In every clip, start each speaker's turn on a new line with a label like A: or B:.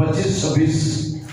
A: 25, 26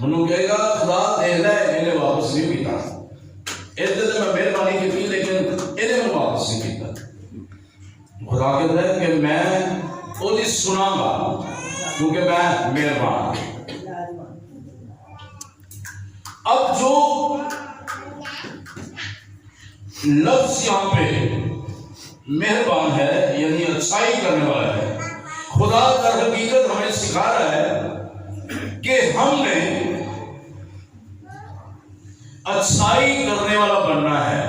A: منو کہے گا خدا دیکھ لے انہیں واپس نہیں کیتا، ادھر میں مہربانی کی لیکن انہیں میں واپس نہیں کیتا. خدا کہتا ہے کہ میں وہ سنا گا کیونکہ میں مہربان ہوں. اب جو لفظ یہاں پہ مہربان ہے یعنی اچھائی کرنے والا ہے، خدا در حقیقت ہمیں سکھا رہا ہے کہ ہم نے اچھائی کرنے والا بننا ہے.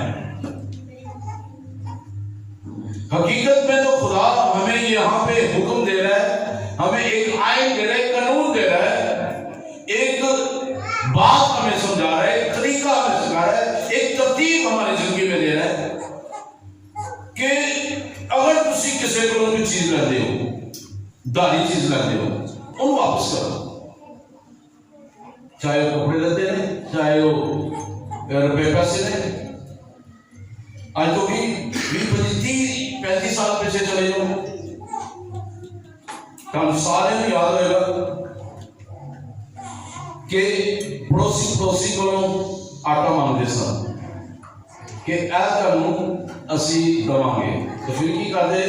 A: حقیقت میں تو خدا ہمیں یہاں پہ حکم دے رہا ہے، ہمیں ایک آئین دے رہا ہے، قانون دے رہا ہے، ایک بات ہمیں سمجھا رہا ہے، ایک طریقہ ہمیں سکھا رہا ہے، ایک ترتیب ہماری زندگی میں دے رہا ہے کہ اگر تسی کسی کو کوئی چیز لیندے ہو، داری چیز لیندے ہو، انہوں واپس کرو، چاہے وہ کپڑے لیتے ہیں، چاہے وہ روپے پیسے لیں. آج تو بھی 20-35 سال پیچھے چلے جاؤ، ہم سارے میں یاد ہوئے گا کہ پڑوسی کو آٹا مانگتے سن کہ اے تمہوں اسی دواں گے، تو پھر کی کرتے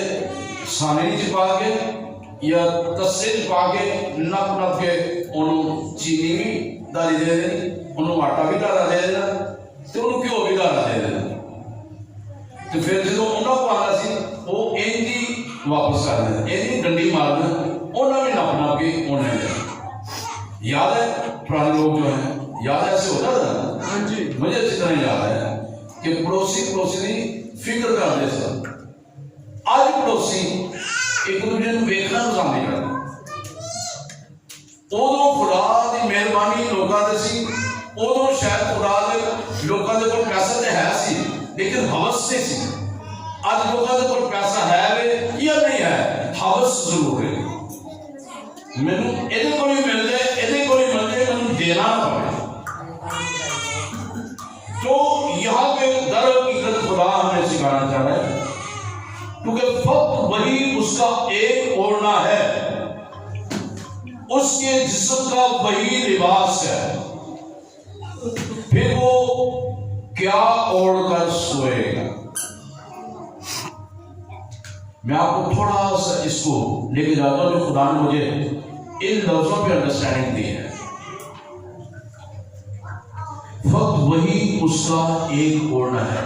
A: سانے چ پا کے یا تسے چ پا کے نپ کے انہوں چینی بھی ڈالی دے دینی، انہوں آٹا بھی ڈالا دے دینا، تو انہوں گھیو بھی ڈالا دے دینا. تو پھر جدو انہوں کو آنا سی وہ اینجی واپس کر دینا، اینجی ڈنڈی مارنا، انہوں بھی نپ کے انہیں دے. یاد ہے پرانے لوگ جو ہیں، یاد ایسے ہوتا تھا، مجھے اچھی طرح یاد ہے کہ پڑوسی نہیں فکر کرتے سن. آج پڑوسی ایک دوسرے کو ویکھنا پسند نہیں کرتے. ادو خدا دی مہربانی لوگوں تے سی، ادو شاید خدا دے لوگوں دے کول پیسہ تے ہے سی لیکن ہوس نہیں سی. اج لوگوں دے کول پیسہ ہے یا نہیں ہے، ہوس ضرور ہے. مینوں ایدے کول ہی مل جائے، ایدے کول ہی مل جائے، مینوں دینا پڑے. تو یہاں پہ در حقیقت خدا ہمیں سکھانا چاہ رہا ہے کیونکہ فقط وہی اس کا ایک اوڑھنا ہے، اس کے جسم کا وہی لباس ہے، پھر وہ کیا اوڑھ کر سوئے گا. میں آپ کو تھوڑا سا اس کو لے کے جاتا ہوں جو خدا نے مجھے ان لفظوں پہ انڈرسٹینڈنگ دی ہے. فقط وہی اس کا ایک اوڑھنا ہے،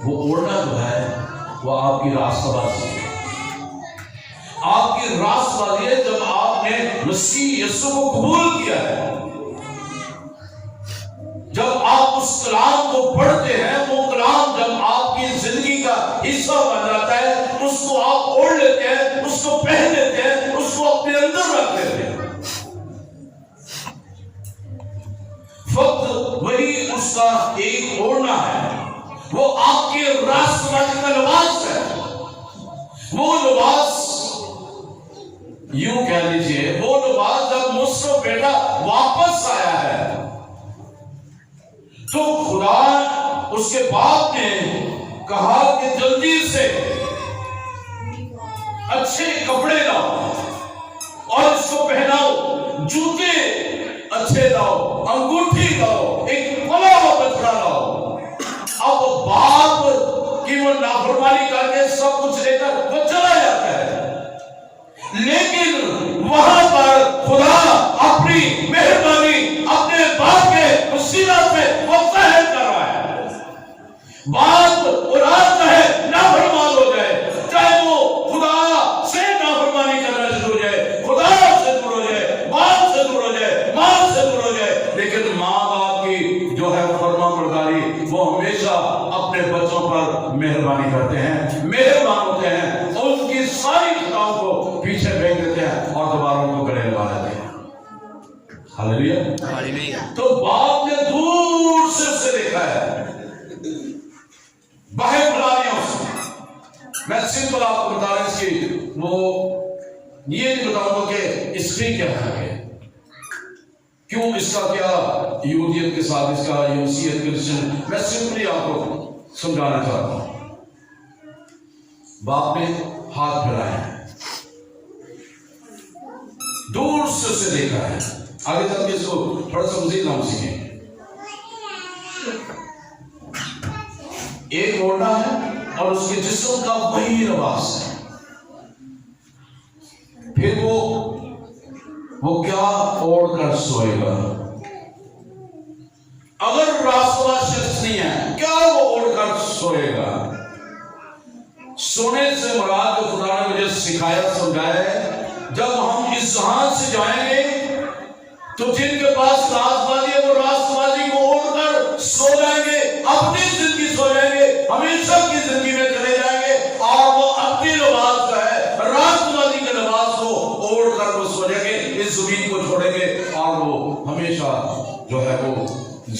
A: وہ اوڑھنا جو ہے وہ آپ کی راستہ بازی ہے. آپ کی راست بازی ہے جب آپ نے مسیح یسوع کو قبول کیا ہے. جب آپ اس کلام کو پڑھتے ہیں، وہ کلام جب آپ کی زندگی کا حصہ بن جاتا ہے، اس کو آپ اوڑھ لیتے ہیں، اس کو پہن لیتے ہیں، اس کو اپنے اندر رکھ لیتے ہیں. فقط وہی اس کا ایک اوڑھنا ہے، وہ آپ کے راست بازی کا لباس ہے. وہ لباس یوں کہہ لیجئے، وہ لباس جب مصر بیٹا واپس آیا ہے تو خدا اس کے باپ نے کہا کہ جلدی سے اچھے کپڑے لاؤ اور اس کو پہناؤ، جوتے اچھے لاؤ، انگوٹھی لاؤ، ایک پلا ہوا بچڑا لاؤ. اب باپ کی وہ نافرمانی کر کے سب کچھ لے کر وہ چلا جاتا ہے، لیکن وہاں پر خدا اپنی مہربانی اپنے باپ کے وسیلہ سے وہ ظاہر کر رہا ہے. باپ ارادہ ہے نافرمان ہو جائے، چاہے وہ خدا سے نافرمانی کرنا شروع ہو جائے، خدا سے دور ہو جائے، باپ سے دور ہو جائے، ماں سے دور ہو جائے، لیکن ماں باپ کی جو ہے فرما برداری وہ ہمیشہ اپنے بچوں پر مہربانی کرتے ہیں، مہربان ہوتے ہیں، اور ان کی ساری خطاؤں کو پیچھے پھینک دیتے ہیں اور دوبارہ ان کو گلے لگا دیتے ہیں. ہاللیلویہ. تو باپ نے دور سے اسے دیکھا ہے، باہر بلا لیا اس نے. میں سمپل آپ کو بتا رہا اس کی وہ یہ نہیں بتاؤں گا کہ ہسٹری کیا ہے، کیوں اس کا کیا یہودیت کے ساتھ اس کا یوسیت کرسچن، میں سمپلی آپ کو سمجھانا چاہتا ہوں. باپ نے ہاتھ پھیلایا ہے، دور سے اسے دیکھا ہے، آگے چل کے اس کو تھوڑا سا مزید نام سیکھیں. ایک اوڑھنا ہے اور اس کے جسم کا وہی لباس ہے. پھر وہ کیا اوڑھ کر سوئے گا؟ اگر راستہ شخص نہیں ہے کیا وہ اوڑھ کر سوئے گا؟ سونے سے مراد جو خدا نے مجھے سکھایا سمجھایا ہے، جب ہم اس جہان سے جائیں گے تو جن کے پاس راست بازی ہے وہ راست بازی کو اوڑھ کر سو جائیں گے، اپنی زندگی سو جائیں گے، ہمیشہ کی زندگی میں چلے جائیں گے، اور وہ اپنی لباس جو ہے راست بازی کے لباس کو اوڑھ کر وہ سو جائیں گے، اس زمین کو چھوڑیں گے، اور وہ ہمیشہ جو ہے وہ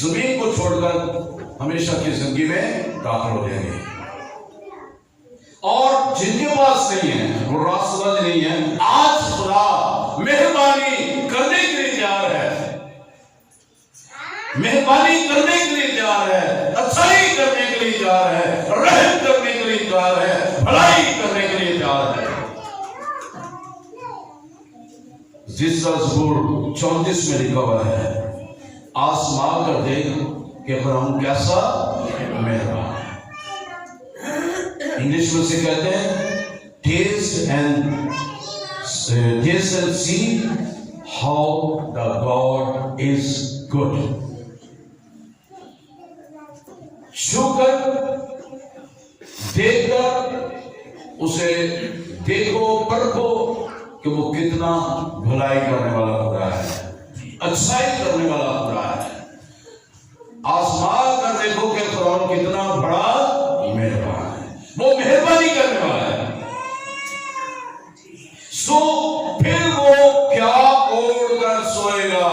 A: زمین کو چھوڑ کر ہمیشہ کی زندگی میں داخل ہو جائیں گے. اور جن کے پاس نہیں ہے وہ راست بازی نہیں ہے، آج خدا مہربانی کرنے کے لیے تیار ہے، مہربانی کرنے کے لیے تیار ہے، اچھائی کرنے کے لیے تیار ہے، رحم کرنے کے لیے تیار ہے، بھلائی کرنے کے لیے تیار ہے. جس طرح زبور 34 میں لکھا ہوا ہے، آزما کر دیکھ کہ خدا کیسا مہربان ہے. انگلش میں سے کہتے ہیں taste and see how the God is good. چھو کر دیکھ کر اسے دیکھو پرکھو کہ وہ کتنا بھلائی کرنے والا خدا ہے، اچھائی کرنے والا خدا ہے. آزما کر دیکھو کہ خدا کتنا بڑا مہربان ہے، وہ مہربانی کرنے والا ہے. سو پھر وہ کیا اوڑھ کر سوئے گا؟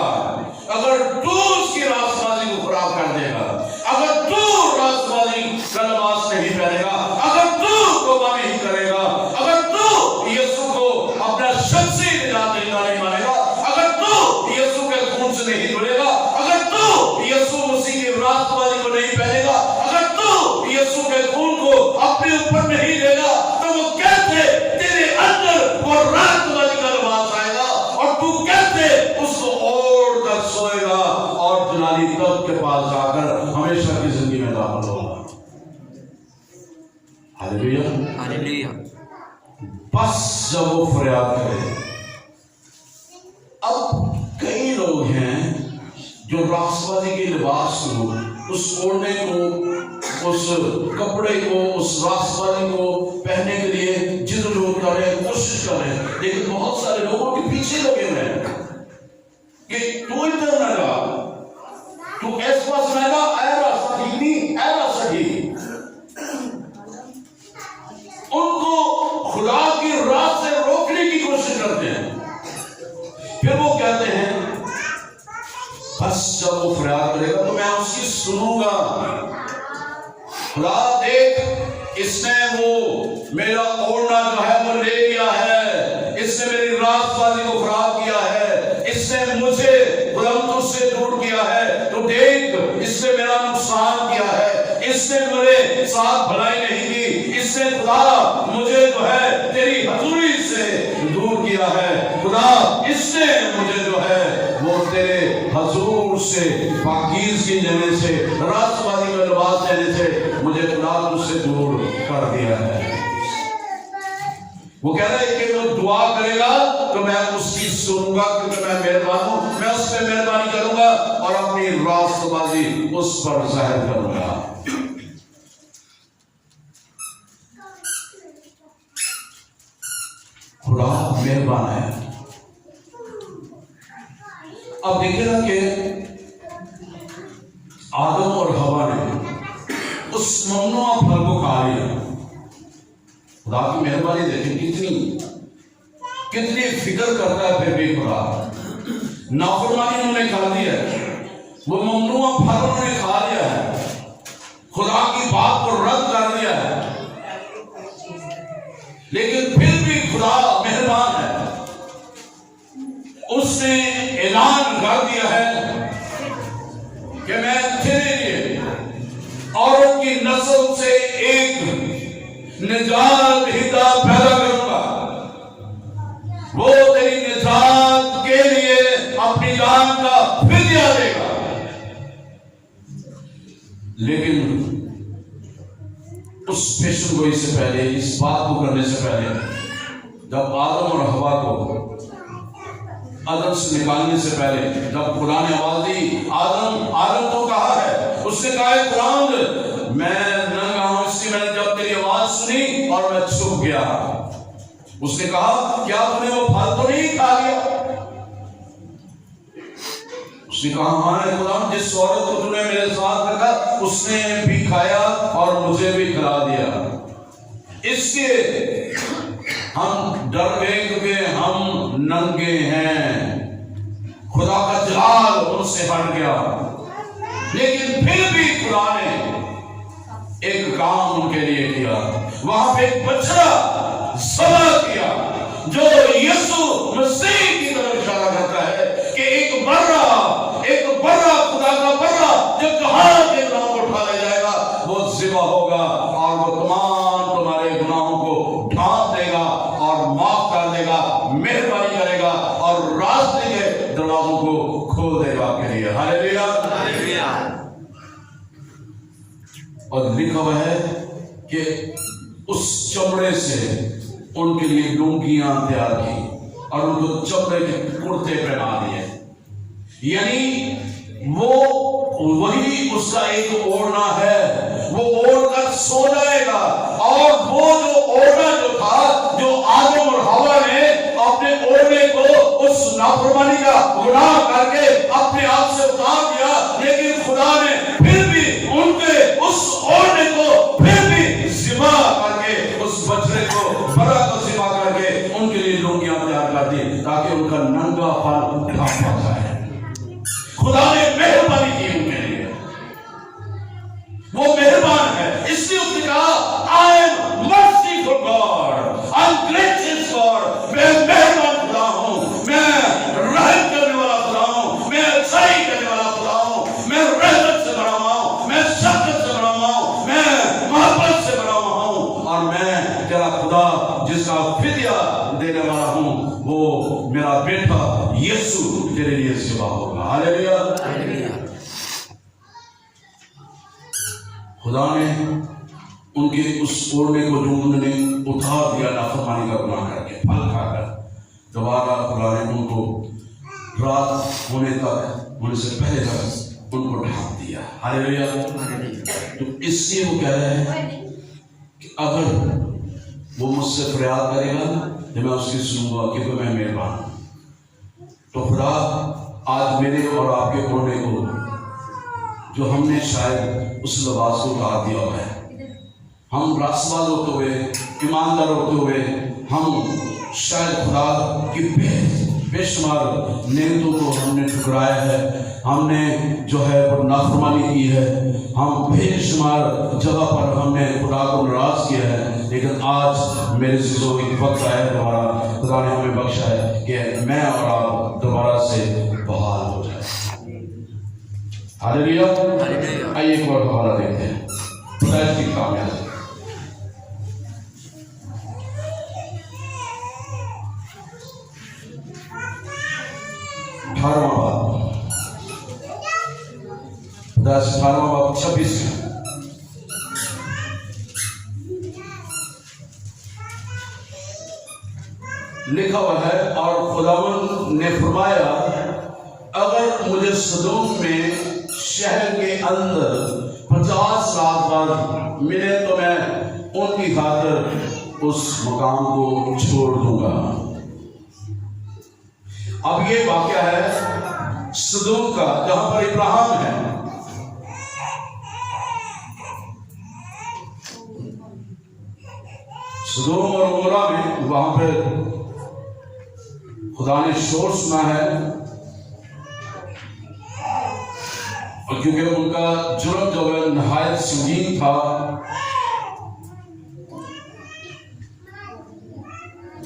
A: اگر تو اس کی راست بازی کو خراب کر دے گا، اگر تو راست بازی کا لباس نہیں پہنے گا، اگر تو توبہ نہیں کرے گا، اگر تو یسوع کو اپنا شخصی نجات دہندہ نہیں مانے گا، اگر تو یسوع کے خون سے نہیں دھلے گا، اگر تو یسوع مسیح کی راست بازی کو نہیں پہنے گا، اگر تو یسوع کے خون کو اپنے اوپر نہیں لے گا، تو وہ کیسے تیرے اندر وہ راست بازی کا لباس آئے گا اور تو کیسے اس کو اوڑھ کر سوئے گا اور جلالی تب کے پاس جا کر ہمیشہ کی زندگی میں داخل ہوگا. ہاللیلویا ہاللیلویا. بس جب وہ فریاد کرے. اب کئی لوگ ہیں جو راست بازی کے لباس کو، اس اوڑھنے کو، اس کپڑے کو، اس راست بازی کو پہننے کے لیے جدوجہد کر رہے ہیں، کوشش کر رہے ہیں، لیکن بہت سارے لوگوں کے پیچھے لگے ہوئے ہیں کہ تو ادھر نہ جا، تو اس پاس نہ جا، اے راستہ ٹھیک نہیں، اے راستہ ٹھیک. ان کو خدا کی راہ سے روکنے کی کوشش کرتے ہیں. پھر وہ کہتے ہیں بس جب وہ فریاد کرے گا تو میں اس کی سنوں گا. خدا دیکھ، اس نے وہ میرا اوڑھنا جو ہے وہ لے لیا ہے، اس نے میری راست بازی کو خراب کیا ہے، اس نے مجھے غلامت سے دور کیا ہے. تو دیکھ، اس نے میرا نقصان کیا ہے، اس نے میرے ساتھ بھلائی نہیں کی، اس نے خدا مجھے جو ہے تیری حضوری سے دور کیا ہے. خدا اس نے مجھے جو ہے وہ تیرے حضور سے پاکیزگی دینے سے، راست بازی کا لباس دینے سے مجھے خدا تجھ سے دور کر دیا ہے. وہ کہہ رہا ہے کہ وہ دعا کرے گا تو میں اس کی سنوں گا، کیونکہ میں مہربان ہوں، میں اس پہ مہربانی کروں گا اور اپنی راست بازی اس پر ظاہر کروں گا. خدا مہربان ہے. اب دیکھیں نا کہ آدم اور حوا نے اس ممنوع پھل کو کھا لیا. خدا کی مہربانی دیکھیں کتنی فکر کرتا ہے. پھر بھی خدا نافرمانی انہوں نے کھا دیا ہے، وہ ممنوع پھل انہوں نے کھا لیا ہے، خدا کی بات کو رد کر دیا ہے، لیکن پھر بھی خدا مہربان ہے. اس نے اعلان کر دیا ہے کہ میں تیرے لیے عورت کی نسل سے ایک نجات دہندہ پیدا کروں گا، وہ تیری نجات کے لیے اپنی جان لیکن اس پیشن گوئی سے پہلے، اس بات کو کرنے سے پہلے، جب آدم اور حوا کو عدن سے نکالنے سے پہلے، جب خدا نے آواز دی آدم تو کہا ہے، اس نے کہا ہے قرآن میں ننگا ہوں، اس لیے میں نے جب تیری آواز سنی اور میں چھپ گیا۔ اس نے کہا کیا تم نے وہ پھل تو نہیں کھا لیا؟ اس نے کہا ہاں خدا، جس عورت کو تم نے میرے ساتھ رکھا اس نے بھی کھایا اور مجھے بھی کھلا دیا۔ اس کے ہم ڈر گئے کیونکہ ہم ننگے ہیں، خدا کا جلال ان سے ہٹ گیا، لیکن پھر بھی خدا نے ایک کام ان کے لیے کیا، وہاں پہ ایک بچڑا ذبح کیا جو یسوع مسیح کی طرف اشارہ کرتا ہے کہ ایک برا خدا کا برا جو جہان کے گناہوں کو اٹھا لے جائے گا، وہ ذبح ہوگا اور وہ تمام تمہارے گناہوں کو ڈھانپ دے گا اور معاف کر دے گا، مہربانی کرے گا اور راستے کے دروازوں کو کھول دے گا آپ کے لیے۔ ہاللیلویہ۔ اور لکھا ہوا ہے کہ اس چمڑے سے ان کے لیے لنگیاں تیار کی اور ان کو چمڑے کے کرتے پہنا دیے، یعنی وہ وہی اس کا ایک اوڑھنا ہے، وہ اوڑھ کر سو جائے گا، اور وہ جو اوڑھنا جو تھا، جو آدم اور حوا نے اپنے اوڑھنے کو اس نافرمانی کا گناہ کر کے اپنے آپ سے اتار دیا، لیکن خدا نے پھر بھی ان کے اس اوڑھنے کو پھر بھی ذبح کر کے، اس بچڑے کو برا کو ذبح کر کے ان کے لیے لنگیاں تیار کر دی تاکہ ان کا ننگا پن ڈھانپا جائے۔ خدا نے مہربانی کی ان کے لیے، وہ مہربان ہے، اس لیے اس نے کہا I am merciful God, I'm gracious God، میں مہربان خدا ہوں، میں رحم کرنے والا خدا ہوں، میں اچھائی کرنے والا خدا ہوں، میں رحمت سے بھرا ہوا ہوں، میں شفقت سے بھرا ہوا ہوں، میں محبت سے بھرا ہوا ہوں، اور میں تیرا خدا جس کا فدیہ دینے والا ہوں، وہ میرا بیٹا یسوع تیرے لیے ذبح ہوگا۔ ہاللیلویہ۔ خدا نے ان کے اس اوڑھنے کو جو انہوں نے اتار دیا نافرمانی کا گناہ کر کے، پھل کھا کر، دوبارہ خدا نے ان کو رات ہونے تک، ہونے سے پہلے تک ان کو ڈھانپ دیا۔ ہاللیلویہ۔ تو اس سے وہ کہہ رہے ہیں کہ اگر وہ مجھ سے فریاد کرے گا تو میں اس کی سنوں گا کیونکہ میں مہربان ہوں۔ تو خدا آج میرے اور آپ کے اوڑھنے کو جو ہم نے شاید اس لباس کو اتار دیا ہوا ہے، ہم راسواز ہوتے ہوئے، ایماندار ہوتے ہوئے، ہم شاید خدا کی بے شمار نعمتوں کو ہم نے ٹھکرایا ہے، ہم نے جو ہے وہ نافرمانی کی ہے، ہم بے شمار جگہ پر ہم نے خدا کو ناراض کیا ہے، لیکن آج میرے عزیزوں ایک وقت آیا ہے دوبارہ، خدا نے ہمیں بخشا ہے کہ میں اور آپ دوبارہ سے بحال ہو جائے۔ ہاللیلویہ۔ آئیے ایک اور حوالہ دیکھتے ہیں خدا کی کامیابی۔ خدا 18 لکھا ہوا ہے، اور خداوند نے فرمایا اگر مجھے سدوم میں شہر کے اندر 50 رات ملے تو میں ان کی خاطر اس مقام کو چھوڑ دوں گا۔ اب یہ واقعہ ہے سدوم کا جہاں پر ابراہیم ہے۔ سدوم اور عمورہ میں وہاں پہ خدا نے شور سنا ہے، اور کیونکہ ان کا جرم جو ہے نہایت سنگین تھا،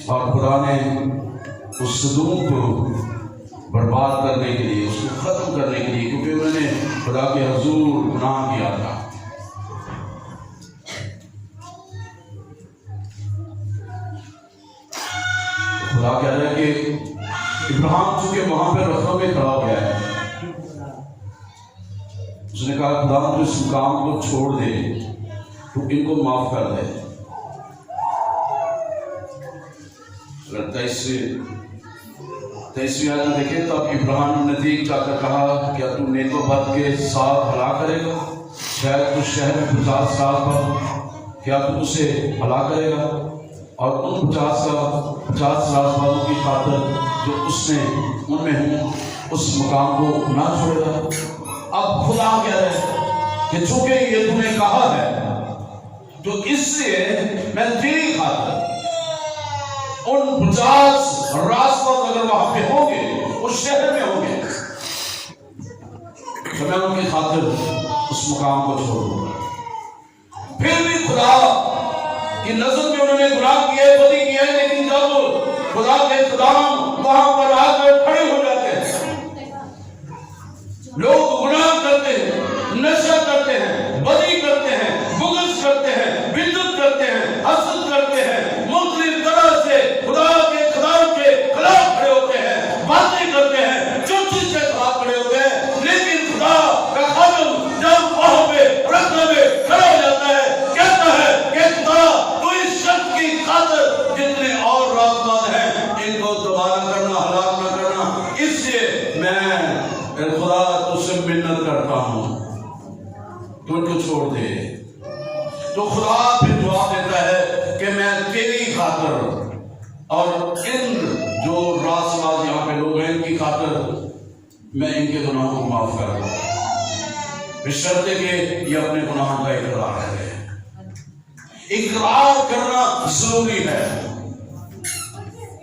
A: اور خدا نے اس سدوم کو برباد کرنے کے لیے، اس کو ختم کرنے کے لیے، کیونکہ انہوں نے خدا کے حضور گناہ کیا تھا، خدا کہہ رہا ہے کہ ابراہیم چونکہ وہاں پہ رفتوں میں کھڑا ہو گیا ہے، اس نے کہا خدا تو اس کام کو چھوڑ دے، تو ان کو معاف کر دے۔ اگر 23ویں آیت دیکھیں تو اب ابراہیم نے نزدیک جا کر کہا کیا تو نیک و بد کے ساتھ ہلاک کرے گا؟ شاید تو شہر میں 50 سال پر کیا تو اسے ہلاک کرے گا؟ اور ان 50 سال والوں کی خاطر جو اس نے ان میں ہوں اس مقام کو نہ چھوڑے گا۔ اب خدا کہہ رہے ہیں کہ چونکہ یہ تم نے کہا ہے تو اس لیے میں تیری خاطر ان 50 راستوں اگر وہاں پہ ہوں گے، اس شہر میں ہوں گے، تو میں ان کی خاطر اس مقام کو چھوڑ دوں گا۔ پھر بھی خدا کی نظر میں انہوں نے گناہ کیا ہے، بدی کیا ہے، لیکن جب خدا کے قدم وہاں پر آ کر کھڑے ہو جاتے ہیں، لوگ گناہ کرتے ہیں، نشہ کرتے ہیں، بدی کرتے ہیں، بغض کرتے ہیں، بدعت کرتے ہیں، حسد کرتے ہیں، مختلف طرح سے خدا کے قدم کے خلاف کھڑے ہوتے ہیں، باتیں کرتے ہیں، چوٹی سے خلاف کھڑے ہوتے ہیں، لیکن خدا کا خادم جب وہاں پہ رکھنے میں کھڑا ہو جاتا ہے، کہتا ہے کہ خدا تو اس شخص کی خاطر جتنے اور راستان ہیں ان کو دوبارہ کرنا، ہلاک نہ کرنا، اس لیے میں خدا تجھ سے منت کرتا ہوں تو ان کو چھوڑ دے۔ تو خدا پھر جواب دیتا ہے کہ میں تیری خاطر اور ان جو راست باز یہاں پہ لوگ ہیں ان کی خاطر میں ان کے گناہوں کو معاف کر دوں، بشرط کہ یہ اپنے گناہوں کا اقرار کرے۔ اقرار کرنا ضروری ہے۔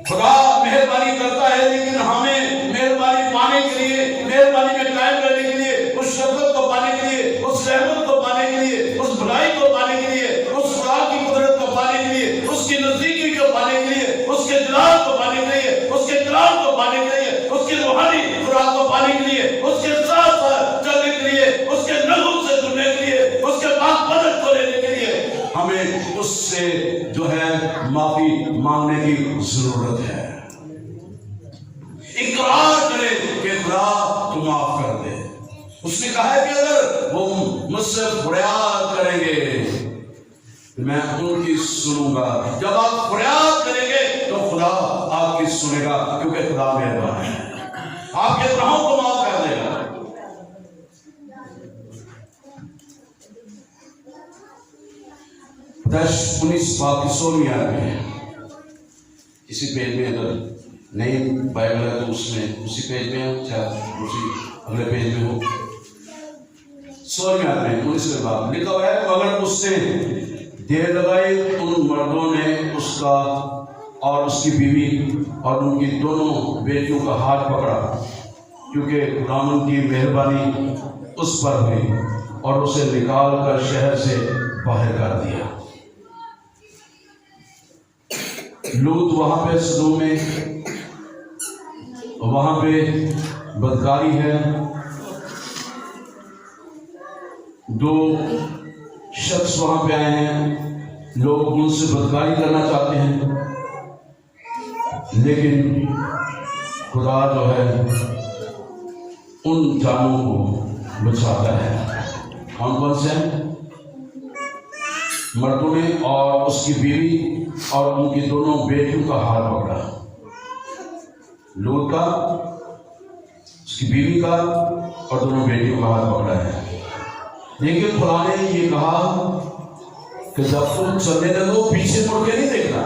A: خدا مہربانی کرتا ہے، لیکن ہمیں مہربانی پانے کے لیے، مہربانی میں قائم رہنے کے لیے، اس شفقت کو پانے کے لیے، اس رحمت کو پانے کے لیے، اس بھلائی کو پانے کے لیے، اس خدا کی قدرت کو پانے کے لیے، اس کی نزدیکی کو پانے کے لیے، اس کے جلال کو پانے کے لیے، اس کے کلام کو پانے کے لیے، اس کی روحانی خوراک کو پانے کے لیے، اس کے ساتھ ساتھ چلنے کے لیے، اس کے نغم سے جڑنے کے لیے، اس کے پاک بدن کو لینے کے لیے ہمیں اس سے جو ہے معافی مانگنے کی ضرورت ہے۔ اقرار کرے کہ خدا تو معاف کر دے۔ اس نے کہا ہے کہ اگر وہ مجھ سے فریاد کریں گے میں ان کی سنوں گا۔ جب آپ فریاد کریں گے تو خدا آپ کی سنے گا، کیونکہ خدا مہربان ہے، آپ کے گناہوں کو معاف کر دے گا۔ 19 آیت میں اسی پیج میں، اگر نہیں بائبل ہے تو اس میں اسی پیج میں ہے، چاہے اسی اگلے پیج میں ہو، 16 آیت میں 19 باب لکھا ہوا ہے، مگر اس نے دیر لگائی، ان مردوں نے اس کا اور اس کی بیوی اور ان کی دونوں بیٹیوں کا ہاتھ پکڑا، کیونکہ خداوند کی مہربانی اس پر ہوئی اور اسے نکال کر شہر سے باہر کر دیا۔ لوط وہاں پہ سدوم میں، وہاں پہ بدکاری ہے، 2 شخص وہاں پہ آئے ہیں، لوگ ان سے بدکاری کرنا چاہتے ہیں، لیکن خدا جو ہے ان جانوں کو بچاتا ہے۔ کون سے ہیں؟ مردوں نے اور اس کی بیوی اور ان کی دونوں بیٹیوں کا ہاتھ پکڑا، لوط کا، اس کی بیوی کا اور دونوں بیٹیوں کا ہاتھ پکڑا ہے۔ لیکن خدا نے یہ کہا کہ جب تم چلنے لگو پیچھے مڑ کے نہیں دیکھنا،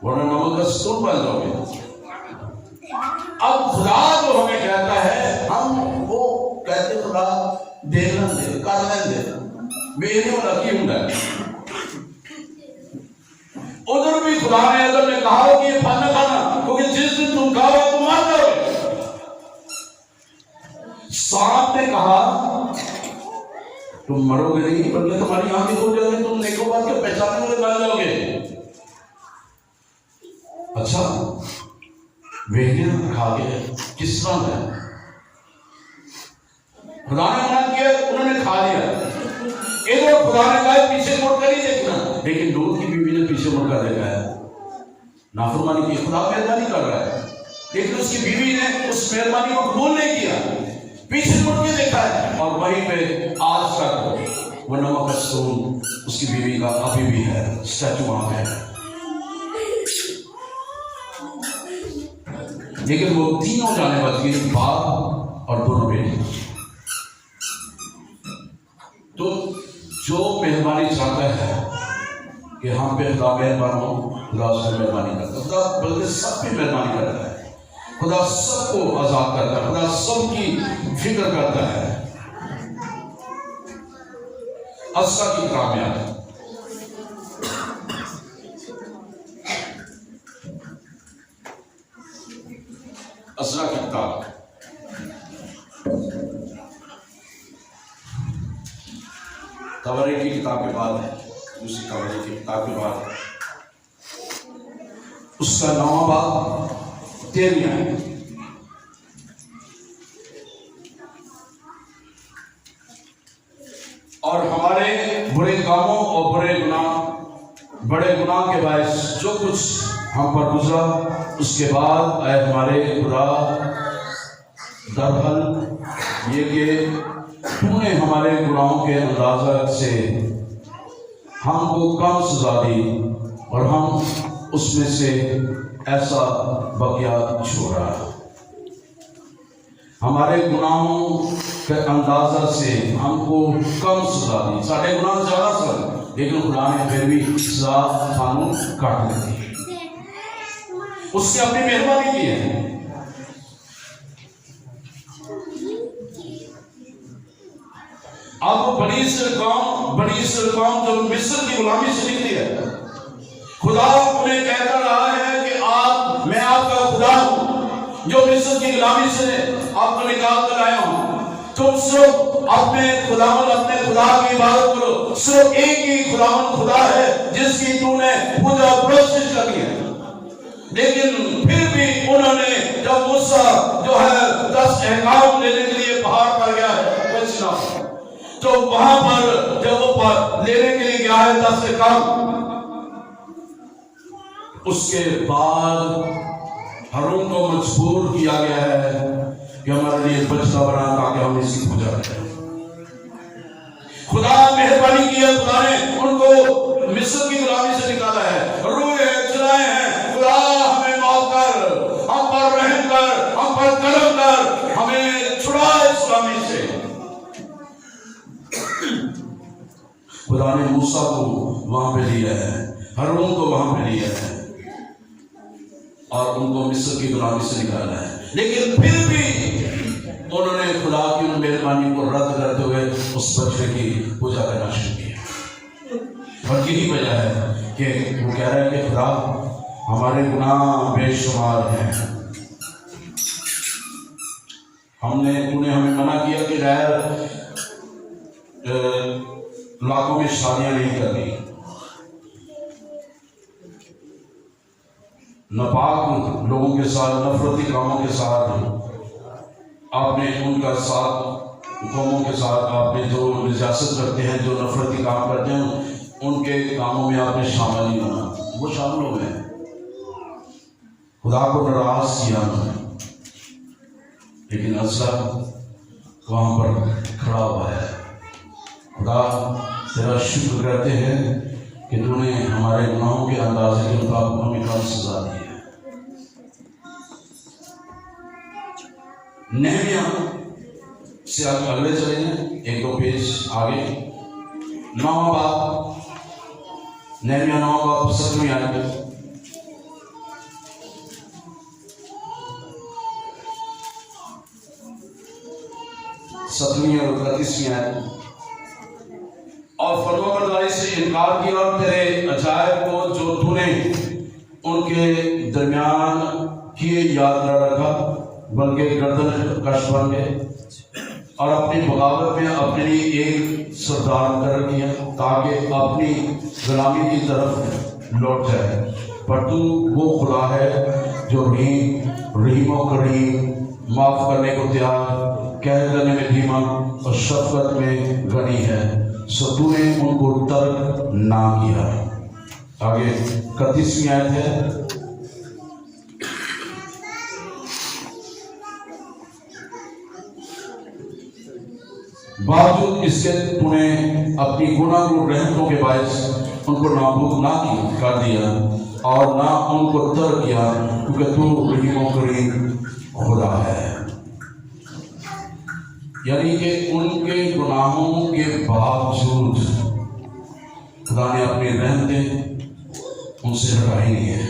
A: ورنہ نمک کا ستون بن جاؤ گے۔ اب خدا جو ہمیں کہتا ہے، ہم وہ کہتے خدا دیکھنا دے، کر لیں دے، میرے والا کی ہوں گا۔ ادھر بھی خدا نے ادھر نے کہا کہ یہ پھل نہ کھانا، کیونکہ جس دن تم کھاؤ گے تم مر جاؤ گے۔ سانپ نے کہا تم مرو گے نہیں، بلکہ تمہاری آنکھیں کھل جائیں گی، تم نیک و بد کے پہچاننے والے بن جاؤ گے۔ اچھا ویگن کھا کے کس طرح ہے؟ خدا نے منع کیا، انہوں نے کھا لیا۔ ایک اور خدا نے کہا پیچھے مڑ کر ہی دیکھنا، لیکن لوط کی بیوی نے پیچھے مڑ کر دیکھا ہے، نافرمانی کی۔ خدا مہربانی کر رہا ہے، لیکن اس کی بیوی نے اس مہربانی کو قبول نہیں کیا، پیچھے مڑ کے دیکھا ہے۔ وہیں پہ آج تک وہ نمک استون اس کی بیوی کا ابھی بھی ہے، اسٹیچو وہاں پہ ہے. لیکن وہ تینوں جانے بچ گئی، باپ اور دونوں بیٹے. تو جو مہربانی چاہتا ہے کہ ہم پہ خدا مہربان ہو، خدا اس پہ مہربانی کرتا ہے. خدا بلکہ سب پہ مہربانی کرتا ہے. خدا سب کو آزاد کرتا ہے. خدا سب کی فکر کرتا ہے. اسرا کی کتاب میں آتا ہے. اسرا کی کتاب توری کی کتاب کے بعد ہے، دوسری توری کی کتاب کے بعد ہے. اس کا 9واں باب 13 ہے. اور ہمارے برے کاموں اور بڑے گناہ کے باعث جو کچھ ہم پر گزرا، اس کے بعد اے ہمارے خدا، درحل یہ کہ تو نے ہمارے گناہوں کے اندازہ سے ہم کو کم سزا دی، اور ہم اس میں سے ایسا بقیہ چھوڑا. ہمارے گناہوں کے اندازہ سے ہم کو کم سزا دی. سارے گناہ زیادہ سر، لیکن خدا نے پھر بھی سزا قانون کاٹ دی. اس نے اپنی مہربانی کی ہے. اب بنی اسرائیل قوم جو مصر کی غلامی سے نکلی ہے، خدا انہیں کہتا رہا ہے کہ میں آپ کا خدا ہوں جو مصر کی غلامی سے آپ کو نکال کر آیا ہوں. تم صرف اپنے خدا کی عبادت کرو. صرف ایک ہی خدا ہے جس کی تو نے پوجا پرستش کرنی ہے. لیکن پھر بھی انہوں نے جب موسیٰ جو ہے 10 احکام لینے کے لیے پہاڑ پر گیا ہے، تو وہاں پر جب وہ لینے کے لیے گیا ہے 10 احکام، اس کے بعد ہارون کو مجبور کیا گیا ہے کہ ہمارے لیے بچہ بنا تاکہ ہم اس کی پوجا کریں. خدا مہربانی کی ہے. خدا نے ان کو مصر کی غلامی سے نکالا ہے. روئے چلائے ہیں، خدا ہمیں معاف کر، ہم پر رحم کر، ہم پر کرم کر، ہمیں چھڑا اس غلامی سے. خدا نے موسیٰ کو وہاں پہ لیا ہے، ہارون کو وہاں پہ لیا ہے، اور ان کو مصر کی غلامی سے نکالا ہے. لیکن پھر بھی انہوں نے خدا کی ان مہربانی کو رد کرتے ہوئے اس بچے کی پوجا کرنا شروع کیا. اور یہی وجہ ہے کہ وہ کہہ رہے ہیں کہ خدا ہمارے گناہ بے شمار ہیں. انہیں ہمیں منع کیا کہ غیر علاقوں میں شادیاں نہیں کرنی، ناپاک لوگوں کے ساتھ، نفرتی کاموں کے ساتھ آپ نے ان کا ساتھ، قوموں کے ساتھ آپ نے جو نجاست کرتے ہیں، جو نفرتی کام کرتے ہیں، ان کے کاموں میں آپ نے شامل نہیں ہونا. وہ شامل ہو گئے، خدا کو ناراض کیا انہوں نے. لیکن اسرا وہاں پر کھڑا ہوا ہے. خدا تیرا شکر کرتے ہیں کہ تو نے ہمارے گناہوں کے اندازے کے مطابق ہمیں کم سزا دی ہے. نہمیا سے آپ اگلے چلے ہیں، 1-2 پیج آگے. 9واں باب، نہمیا 9واں باب 7ویں آیت میں. اور 31ویں آیت. اور فرما برداری سے انکار کیا اور تیرے عجائب کو جو تو نے ان کے درمیان کیے یاد نہ رکھا، بلکہ گردن کش بن گئے اور اپنی بغاوت میں اپنے لیے ایک سردار مقرر کیا تاکہ اپنی غلامی کی طرف لوٹ جائے. پر تو وہ خدا ہے جو رحیم و کریم، معاف کرنے کو تیار، کہہ کرنے میں دھیما اور شفقت میں غنی ہے. سو تو نے ان کو ترک نہ کیا. آگے 31ویں آیت ہے. باوجود اس کے تو نے اپنی گناہ کو رحمتوں کے باعث ان کو نابود نہ کر دیا اور نہ ان کو ترک کیا، کیونکہ تو رحیم و کریم خدا ہے۔ یعنی کہ ان کے گناہوں کے باوجود خدا نے اپنی رحمتیں ان سے ہٹائی نہیں ہے۔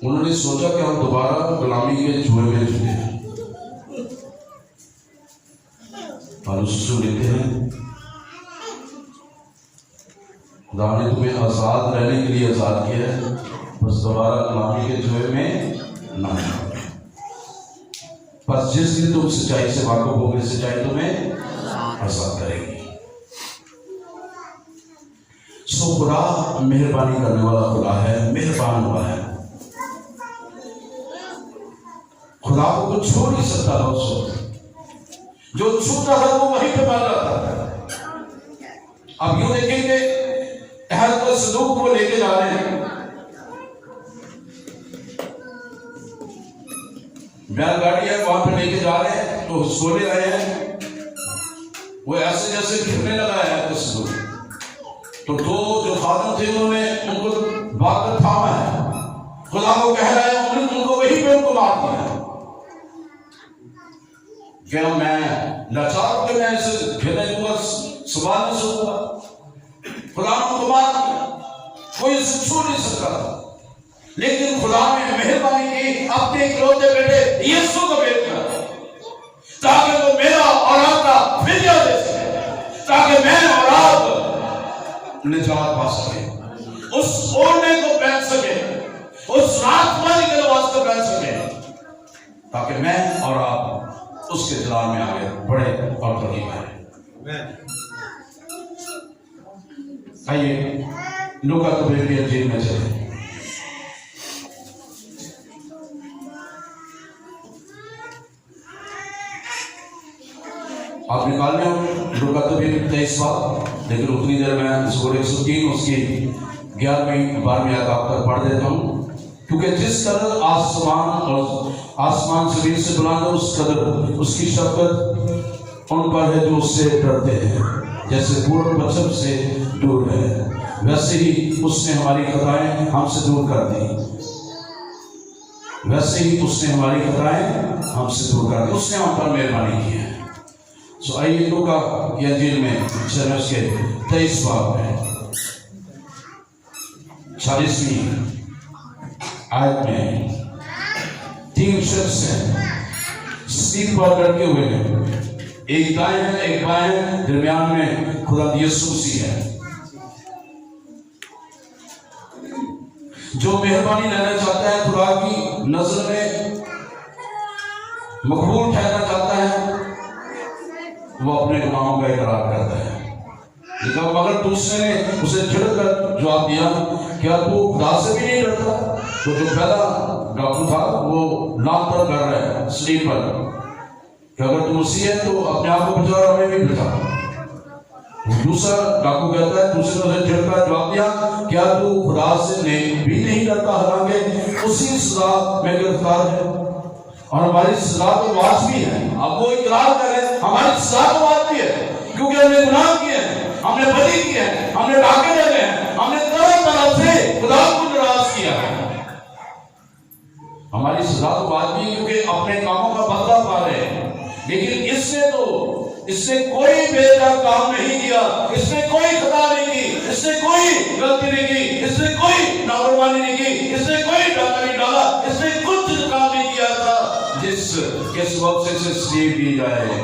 A: انہوں نے سوچا کہ ہم دوبارہ غلامی کے جوئے میں جھولے، اور اس سے لیتے ہیں خدا نے تمہیں آزاد رہنے کے لیے آزاد کیا ہے، بس دوبارہ غلامی کے جوئے میں نہ جاؤ۔ بس جس دن تم سچائی سے واقف ہو گے، سچائی تمہیں آزاد کرے گی۔ سو خدا مہربانی کرنے والا خدا ہے، مہربان ہوا ہے۔ خدا کو کچھ چھوڑ نہیں سکتا تھا اس وقت، جو چھوٹا تھا وہ وہیں پہ مر جاتا تھا۔ اب یوں دیکھیں کہ عہد کا صندوق کو لے کے جا رہے ہیں، بیل گاڑی ہے وہاں پہ لے کے جا رہے ہیں، تو سولے آئے ہیں، وہ ایسے جیسے گرنے لگا ہے عہد کا صندوق، تو دو جو خادم تھے انہوں نے ان کو باندھ کر تھاما ہے، خدا کو کہہ رہا ہے ان کو وہیں پہ ان کو مار دیا ہے کہ میں لاچار ہو کے میں اسے گھرنے دوں گا، سوال نہیں سکوں گا۔ خدا نے کو مار دیا، کوئی اسے چھوڑ نہیں سکتا، لیکن خدا نے مہربانی کی اپنے اکلوتے بیٹے یسوع کو بھیج کر، تاکہ وہ میرا اور آپ کا فدیہ دے سکے، تاکہ میں اور آپ نجات پا سکے، اس اوڑھنے کو پہن سکے، اس راتمانی کے لباس کو پہن سکے، تاکہ میں اور آپ اس کے جلال میں آگے بڑھے اور ترقی کریں۔ آئیے لوکا تبیر کی انجیل میں چلیں۔ آپ نکال لیں لوکا تبیر 23 باب، لیکن اتنی دیر میں سورہ 103 اس کی 11ویں 12ویں آیت آپ تک پڑھ دیتا ہوں، کیونکہ جس قدر آسمان زمین سے بلند ہے، اس قدر اس کی شفقت ان پر ہے جو اس سے ڈرتے ہیں، جیسے پورن پچھم سے دور ہے، ویسے ہی اس نے ہماری خطائیں ہم سے دور کر دی، ویسے ہی اس نے ہماری خطائیں ہم سے دور کر دی، اس نے ہم پر مہربانی کی ہے۔ سو آئیے لوکا کی انجیل میں چلیں اس کے 23 باب میں 40ویں آیت میں 3 شخص ہیں، سیٹ پر لڑکے ہوئے ہیں، ایک دائیں ہے ایک بائیں ہے، درمیان میں خدا یسوع مسیح ہے جو مہربانی لینا چاہتا ہے، خدا کی نظر میں مقبول ٹھہرنا چاہتا ہے، وہ اپنے گناہوں کا اقرار کرتا ہے۔ لیکن اگر دوسرے نے اسے جھڑک کر جواب دیا، کیا تو خدا سے بھی نہیں ڈرتا؟ تو جو پہلا ڈاکو تھا وہ لام پر کر رہا ہے سلیپ پر کہ اگر تو مسیح ہے تو اپنے آپ کو بچا اور ہمیں بھی بچا۔ دوسرا ڈاکو کہتا ہے، دوسرے نے جھڑک کر جواب دیا، کیا تو خدا سے بھی نہیں ڈرتا؟ حالانکہ اسی سزا میں گرفتار ہے اور ہماری سزا تو واجبی ہے۔ اب وہ اقرار کرے ہماری سزا تو واجبی ہے، کیونکہ ہم نے گناہ کیے ہیں، ہم نے بدی کی ہے، ہم نے ڈاکے ڈالے ہیں، ہم نے طرح طرح سے خدا کو ناراض کیا ہے۔ ہماری سزا تو واجبی ہے کیونکہ اپنے کاموں کا بدلہ پا رہے ہیں، لیکن اس نے کوئی بےجا کام نہیں کیا، اس نے کوئی خطا نہیں کی، اس نے کوئی غلطی نہیں کی، اس نے کوئی نافرمانی نہیں کی، اس نے کوئی ڈاکہ نہیں ڈالا، اس نے کچھ کام نہیں کیا تھا جس کے سبب سے اسے سلیب دی جائے۔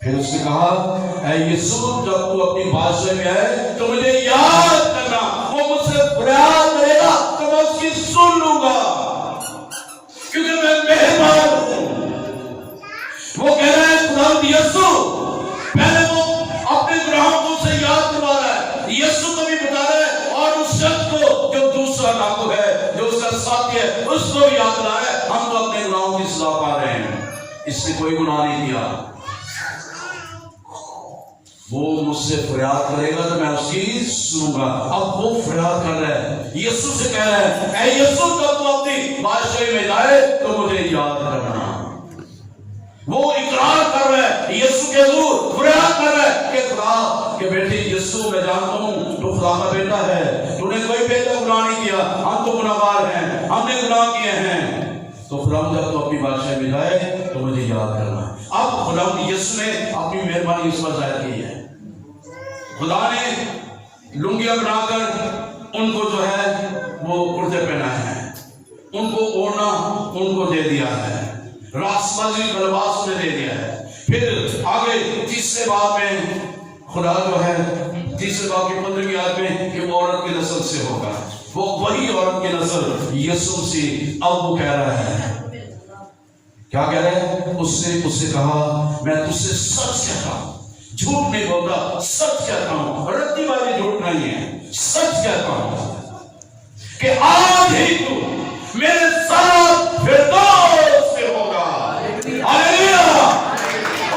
A: پھر اس نے کہا، اے یسوع، جب تو اپنی بادشاہی میں آئے تو مجھے یاد کرنا، وہ مجھ سے فریاد کرے گا تو میں اس کی سن لوں گا، کیونکہ میں مہربان ہوں۔ وہ کہہ رہا ہے خدا یسوع، پہلے وہ اپنے گناہوں کو اسے یاد کروا رہا ہے، یسوع کو بھی بتا رہا ہے، اور اس شخص کو جو دوسرا ڈاکو ہے، جو اس کا ساتھی ہے، اس کو بھی یاد کرا ہے۔ ہم تو اپنے گناہوں کی سزا پا رہے ہیں، اس نے کوئی گناہ نہیں کیا۔ وہ مجھ سے فریاد کرے گا تو میں اس کی سنوں گا۔ اب وہ فریاد کر رہا ہے، یسوع سے کہہ رہا ہے، اے یسوع، جب تو اپنی بادشاہی میں جائے وہ اقرار کر رہا ہے یسوع کے حضور، فریاد کر رہا ہے کہ خدا کہ بیٹی یسوع میں جانتا ہوں تو خدا کا بیٹا ہے، تو نے کوئی بیٹا گناہ نہیں کیا، ہم تو گناہگار ہیں، ہم نے گناہ کیے ہیں، تو خدا جب تو اپنی بادشاہ میں جائے تو مجھے یاد کرنا ہے۔ اب خدا یسوع نے اپنی مہربانی اس پر ظاہر کی ہے۔ خدا نے لنگیاں بنا کر ان کو جو ہے وہ کرتے پہنائے ہیں، ان کو اوڑھنا ان کو دے دیا ہے، راست بازی کا لباس انہیں دے دیا ہے۔ پھر آگے تیسرے باب میں خدا جو ہے تیسرے باب کی 15ویں آیت میں کہ وہ عورت کی نسل سے ہوگا، وہ وہی عورت کی نسل یسوع سے اب وہ کہہ رہا ہے، کیا کہہ رہا ہے؟ اس سے کہا میں تجھ سے سچ کہتا ہوں، جھوٹ نہیں بولتا، سچ کہتا ہوں، رتی بازی جھوٹ نہیں ہے، سچ کہتا ہوں کہ آج ہی تو میرے ساتھ فردوس میں ہوگا۔ ہاللیلویا!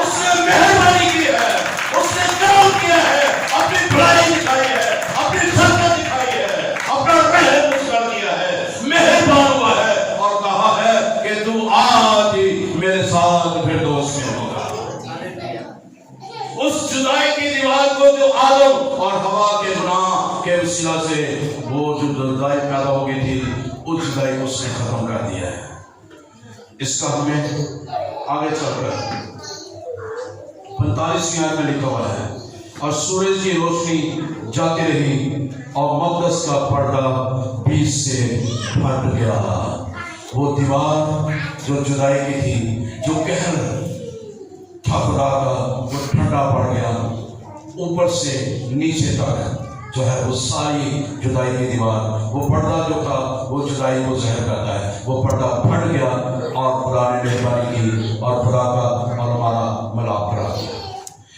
A: اس نے مہربانی کی ہے، اس نے کرم کیا ہے، اپنی بڑائی دکھائی ہے، اپنی خدمت دکھائی ہے، اپنا رحم کر دیا ہے، مہربان ہوا ہے اور کہا ہے کہ تو آج ہی میرے ساتھ فردوس میں ہوگا۔ اس جدائی کی دیوار کو جو آدم اور حوا کے گناہ کے وسیلہ سے وہ جو جدائی پیدا ہو گئی تھی، اس جدائی کو اس نے ختم کر دیا ہے۔ اس کا ہمیں آگے چل کر 45ویں آیت میں لکھا ہوا ہے، اور سورج کی روشنی جاتی رہی اور مقدس کا پردہ بیچ سے پھٹ گیا۔ وہ دیوار جو جدائی کی تھی، جو قہر تھا خدا کا، وہ ٹھنڈا پڑ گیا، اوپر سے نیچے تک جو ہے وہ ساری جدائی کی دیوار، وہ پردہ جو تھا وہ جدائی کو ظاہر کرتا ہے، وہ پردہ پھٹ گیا اور خدا نے مہربانی کی اور خدا کا اور ہمارا ملاپ کرا دیا۔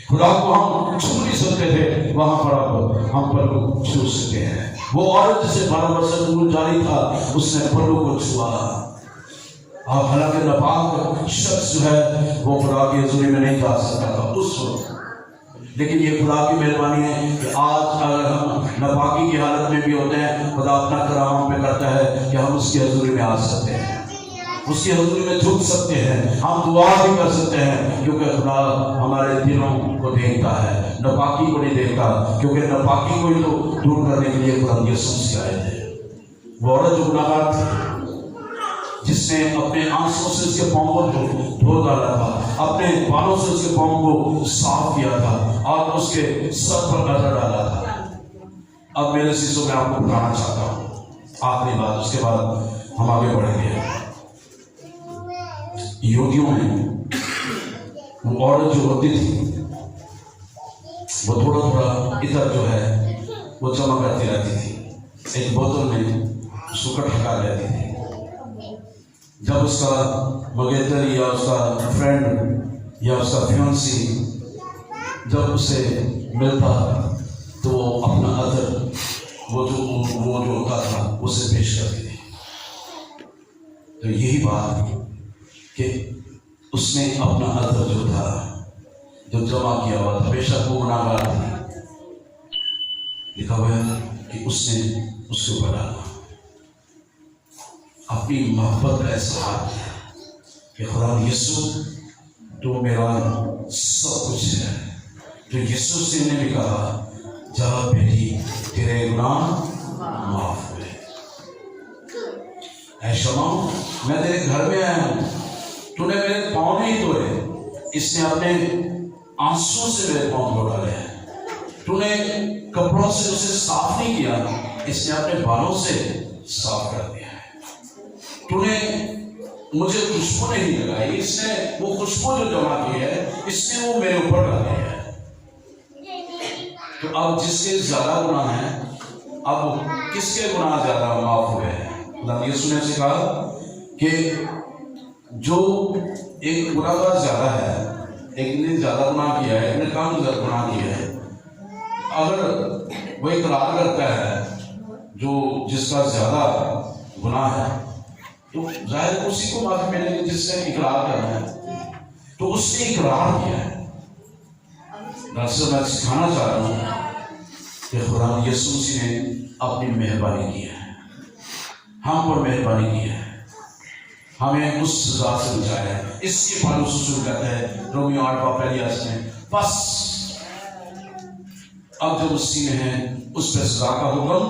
A: خدا کو ہم چھو نہیں سکتے تھے، وہاں پر اب ہم پلو چھو سکتے ہیں۔ وہ عورت جسے 12 برس دور جاری تھا، اس نے پلو کو چھوا، اور حالانکہ ناپاک شخص جو ہے وہ خدا کی حضوری میں نہیں جا سکتا تھا اس وقت، لیکن یہ خدا کی مہربانی ہے کہ آج اگر ہم ناپاکی کی حالت میں بھی ہوتے ہیں، خدا اپنا کرم ہم پہ کرتا ہے کہ ہم اس کی حضوری میں آ سکتے ہیں، اس کی حضوری میں جھک سکتے ہیں، ہم دعا بھی کر سکتے ہیں، کیونکہ خدا ہمارے دلوں کو دیکھتا ہے، ناپاکی کو نہیں دیکھتا، کیونکہ ناپاکی کو ہی تو دور کرنے کے لیے خدا یسوع سے آئے تھے۔ وہ عورت جو گناہگار تھی، جس نے اپنے آنسوں سے اس کے پاؤں کو دھو ڈالا تھا، اپنے بالوں سے اس کے پاؤں کو صاف کیا تھا اور اس کے سر پر نظر ڈالا تھا۔ اب میرے سیسوں میں آپ کو بتانا چاہتا ہوں آخری بات، اس کے بعد ہم آگے بڑھیں گے۔ یہودیوں میں وہ عورت جو ہوتی تھی، وہ تھوڑا تھوڑا ادھر جو ہے وہ جمع کرتی رہتی تھی، ایک بوتل میں اس کو ٹھکا لیتی تھی۔ جب اس کا مگیتر یا اس کا فرینڈ یا اس کا فیونسی جب اسے ملتا تو وہ اپنا عطر وہ جو ہوتا تھا اسے پیش کرتی تھی۔ تو یہی بات کہ اس نے اپنا عطر جو تھا جو جمع کیا ہوا تھا، بے شک وہ گناہگار تھی، لکھا ہوا ہے کہ اس نے اس کو ڈالا، اپنی محبت کا اظہار کیا کہ خدا یسوع تو میرا سب کچھ ہے۔ جو یسوع سے نے بھی کہا جا بیٹی تیرے گناہ معاف ہوئے۔ اے شمع میں تیرے گھر میں آیا ہوں، تو نے میرے پاؤں نہیں دھوئے، اس نے اپنے آنسوں سے میرے پاؤں دھو ڈالے ہیں، تو نے کپڑوں سے اسے صاف نہیں کیا، اس نے اپنے بالوں سے صاف کر دیا ہے، تو نے مجھے خوشبو نہیں لگائی، اس نے وہ خوشبو جو جمع کی ہے اس نے وہ میرے اوپر ڈالی ہے۔ تو اب جس کے زیادہ گناہ ہیں، اب کس کے گناہ زیادہ معاف ہوئے ہیں؟ خدا یسوع نے کہا کہ جو ایک گناہگار زیادہ ہے، ایک نے زیادہ گناہ کیا ہے، ایک نے کم گناہ کیا ہے، اگر وہ اقرار کرتا ہے جو جس کا زیادہ گناہ ہے تو ظاہر اسی کو معافی ملے گی جس نے اقرار کرنا ہے، تو اس نے اقرار کیا ہے۔ دراصل میں سکھانا چاہ رہا ہوں کہ خدا یسوع مسیح نے اپنی مہربانی کی ہے، ہم پر مہربانی کی ہے، ہمیں اس سزا سے بچایا ہے. اس کی پالوس رسول کہتا ہے رومیو 8:1 میں بس اب جو مسیح میں ہے اس پہ سزا کا حکم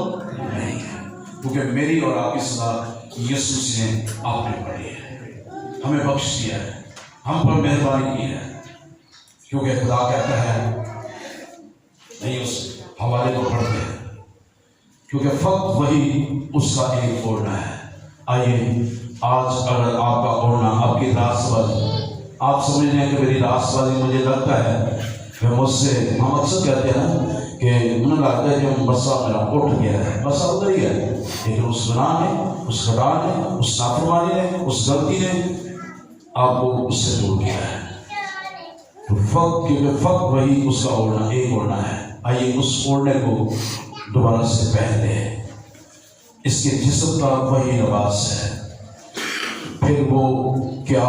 A: نہیں ہے، کیونکہ میری اور آپ کی سزا یسوع نے آپ نے پڑھی ہے، ہمیں بخش دیا ہے، ہم پر مہربانی کی ہے. کیونکہ خدا کہتا ہے نہیں، اس حوالے کو پڑھتے ہیں کیونکہ فقط وہی اس کا ایک اوڑھنا ہے. آئیے آج اگر آپ کا اوڑھنا آپ کی راست بازی، آپ سمجھ رہے ہیں کہ میری راست بازی مجھے لگتا ہے کہ مجھ سے، ہم اکثر کہتے ہیں نا کہ انہیں لگتا ہے کہ بسا میرا اٹھ گیا ہے، بسا ادھر ہی ہے، لیکن اس گناہ نے، اس خطا نے، اس نافرمانی نے، اس غلطی نے آپ کو اس سے دور کیا ہے. تو فقط کیونکہ فقط وہی اس کا اوڑھنا، ایک اوڑھنا ہے. آئیے اس اوڑھنے کو دوبارہ سے پہن لے. اس کے جسم کا وہی لباس ہے. پھر وہ کیا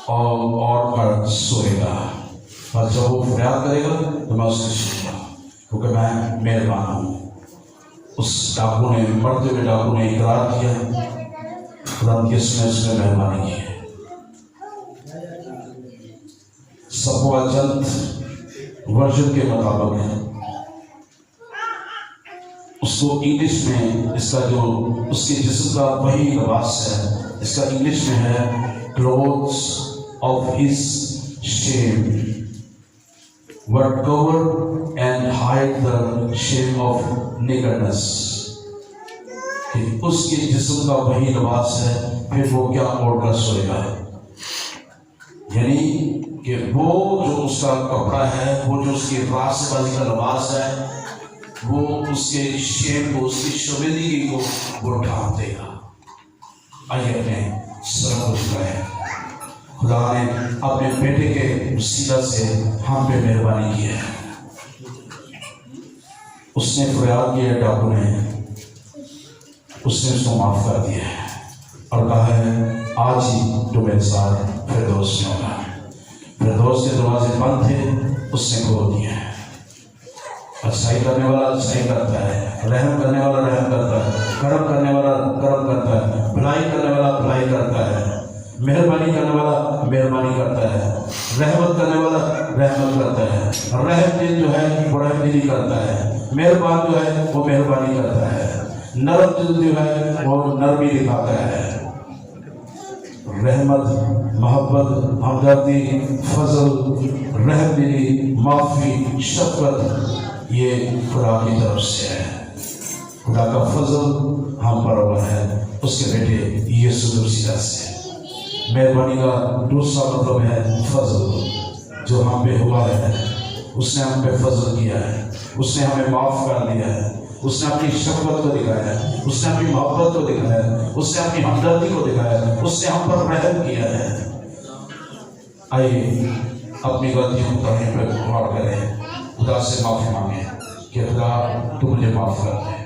A: اور کر سوئے گا، اور جب وہ فریاد کرے گا تو میں اس کو سنوں گا، کیونکہ میں مہربان ہوں. اس ڈاکو نے، مرتے ہوئے ڈاکو نے اقرار کیا، خدا یسوع نے اس میں مہربانی کی ہے. سپوجنت ورژن کے مطابق ہے، اس کو انگلش میں اس کا جو اس کے جسم کا وہی لباس ہے، اس کا انگلش میں ہے clothes of his shame were covered and hide the shame of nakedness. کہ اس کے جسم کا وہی لباس ہے، پھر وہ کیا اوڑھ کر سوئے گا. یعنی کہ وہ جو اس کا کپڑا ہے، وہ جو اس کی راست بازی کا لباس ہے، وہ اس کے شیم کو، اس کی شویدگی کو وہ ڈھانپ دے گا. آئیے اپنے سر کو جھکائیں. خدا نے اپنے بیٹے کے وسیلہ سے ہم پہ مہربانی کی ہے. اس نے فریاد کیا، ڈاکو نے، اس نے اس کو معاف کر دیا ہے اور کہا ہے آج ہی جو میرے ساتھ فردوس میں ہوگا. فردوس کے دروازے بند تھے، اس نے کھول دیے ہیں. اچھائی کرنے والا اچھائی کرتا ہے، رحم کرنے والا رحم کرتا ہے، کرم کرنے والا کرم کرتا ہے، بھلائی کرنے والا بھلائی کرتا ہے، مہربانی کرنے والا مہربانی کرتا ہے، رحمت کرنے والا رحمت کرتا ہے. رحم دل جو ہے وہ رحم دلی کرتا ہے، مہربان جو ہے وہ مہربانی کرتا ہے، نرم دل جو ہے وہ نرمی دکھاتا ہے. رحمت، محبت، ہمدردی، فضل، رحم دلی، معافی، شفقت، یہ خدا کی طرف سے ہے. خدا کا فضل ہم پر ہوا ہے اس کے بیٹے یسوع مسیح سے. مہربانی کا دوسرا مطلب ہے فضل. جو ہم پہ ہوا ہے، اس نے ہم پہ فضل کیا ہے، اس نے ہمیں معاف کر دیا ہے، اس نے اپنی شفقت کو دکھایا ہے، اس نے اپنی محبت کو دکھایا ہے، اس نے اپنی ہمدردی کو دکھایا ہے، اس نے ہم پر رحم کیا ہے. آئیے اپنی غلطیوں کو کہیں پہ غور کریں، خدا سے معافی مانگیں کہ خدا تو مجھے معاف کر دے.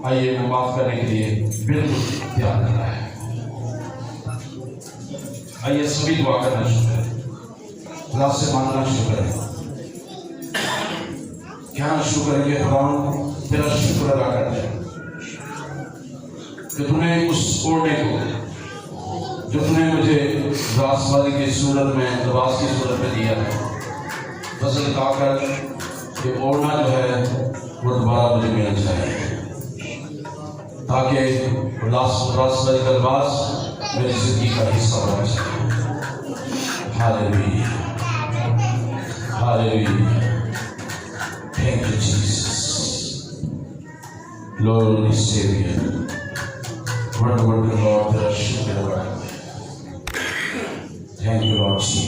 A: آئیے میں معاف کرنے کے لیے بالکل تیار کر رہا ہے. آئیے سبھی دعا کرنا شروع کریں، خدا سے مانگنا شروع کریں. کہنا شروع کریں کہ خدا تیرا شکر ادا کرتے ہیں کہ تو نے اس اوڑھنے کو جو تو نے مجھے راست بازی کی صورت میں، لباس کی صورت میں دیا ہے، فضل کا کر کہ اوڑھنا جو ہے وہ دوبارہ مجھے مل جائے، تاکہ راست بازی کا لباس میری زندگی کا حصہ بن جائے. ہاللیلویا، ہاللیلویا. Thank you, Jesus. Lord is Savior. Wonderful Lord, thank you, Lord Jesus.